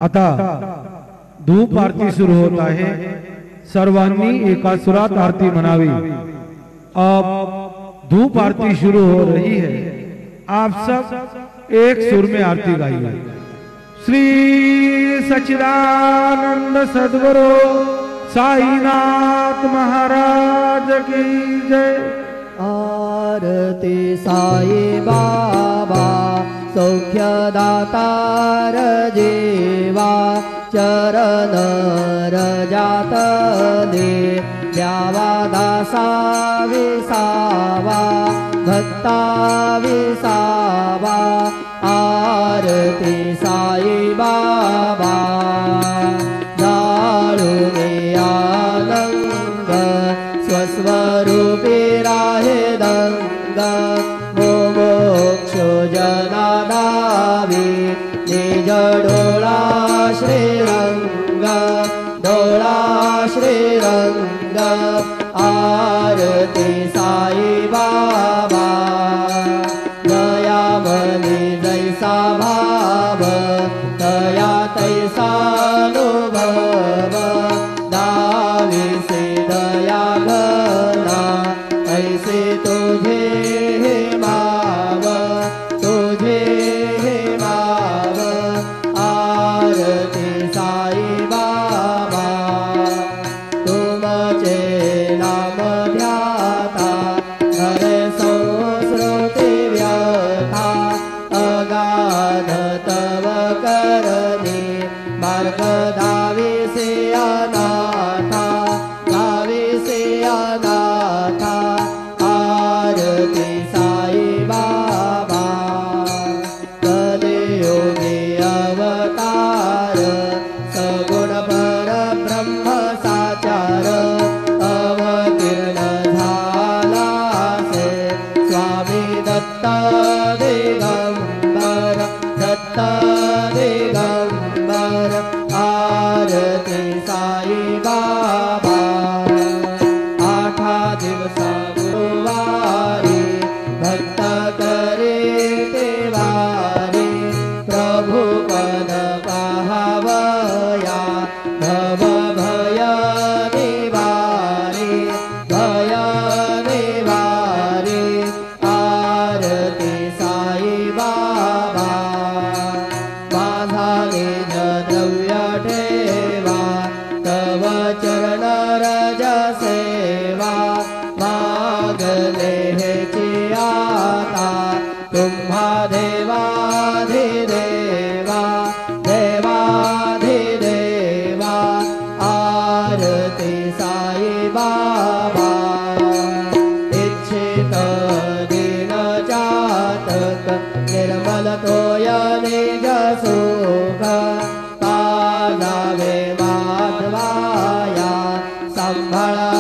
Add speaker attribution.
Speaker 1: आता धूप आरती सुरू होत आहे। सर्वांनी एका सुरात आरती मनावी। अब धूप आरती शुरू हो रही है। आप सब एक सुर में आरती गाइए। श्री सच्चिदानंद सद्गुरु साईनाथ महाराज की जय।
Speaker 2: आरती साई बाबा सौख्यदातार जीवा चरण रजात दे द्यावा दासा विसावा भक्ता विसावा। आरती साई बाबा जाळूने आनंद स्वस्वरूपी राहे दंग मोक्ष जनादावी निज डोळा श्रीरंग डोळा श्रीरंग। आरती साई बाबा दयामनी जैसा भाव दया तैसा अनुभव दावी से दया घना ऐसे तुझे माव तुझे माव। आरती साई बाबा तुमचे नाम ध्याता हरे संस्कृती व्यथा अगाध तव करणी मार्ग दावी से अनाथा दावी से अनाथा। आरती साई बाबा कलियुगी अवतार सगुण पर ब्रह्म साचार अवतीर्ण झाला से स्वामी दत्त दिगंबर दत्त दिगंबर। आरती साई बाबा आठा दिवसा गुरुवारी भक्त करे तेवारी प्रभु पद पाहावया भव भय निवारी भय निवारी। आरती साई बाबा माझा निज द्रव्य ठेवा तव चरण रज सेवा मागले हेची आता तुम्हा देवाधिदेवा देवाधिदेवा। आरती साई बाबा इच्छित दीन जातक निर्मल तोय निज सुख पाजावे माधवाया सांभाळा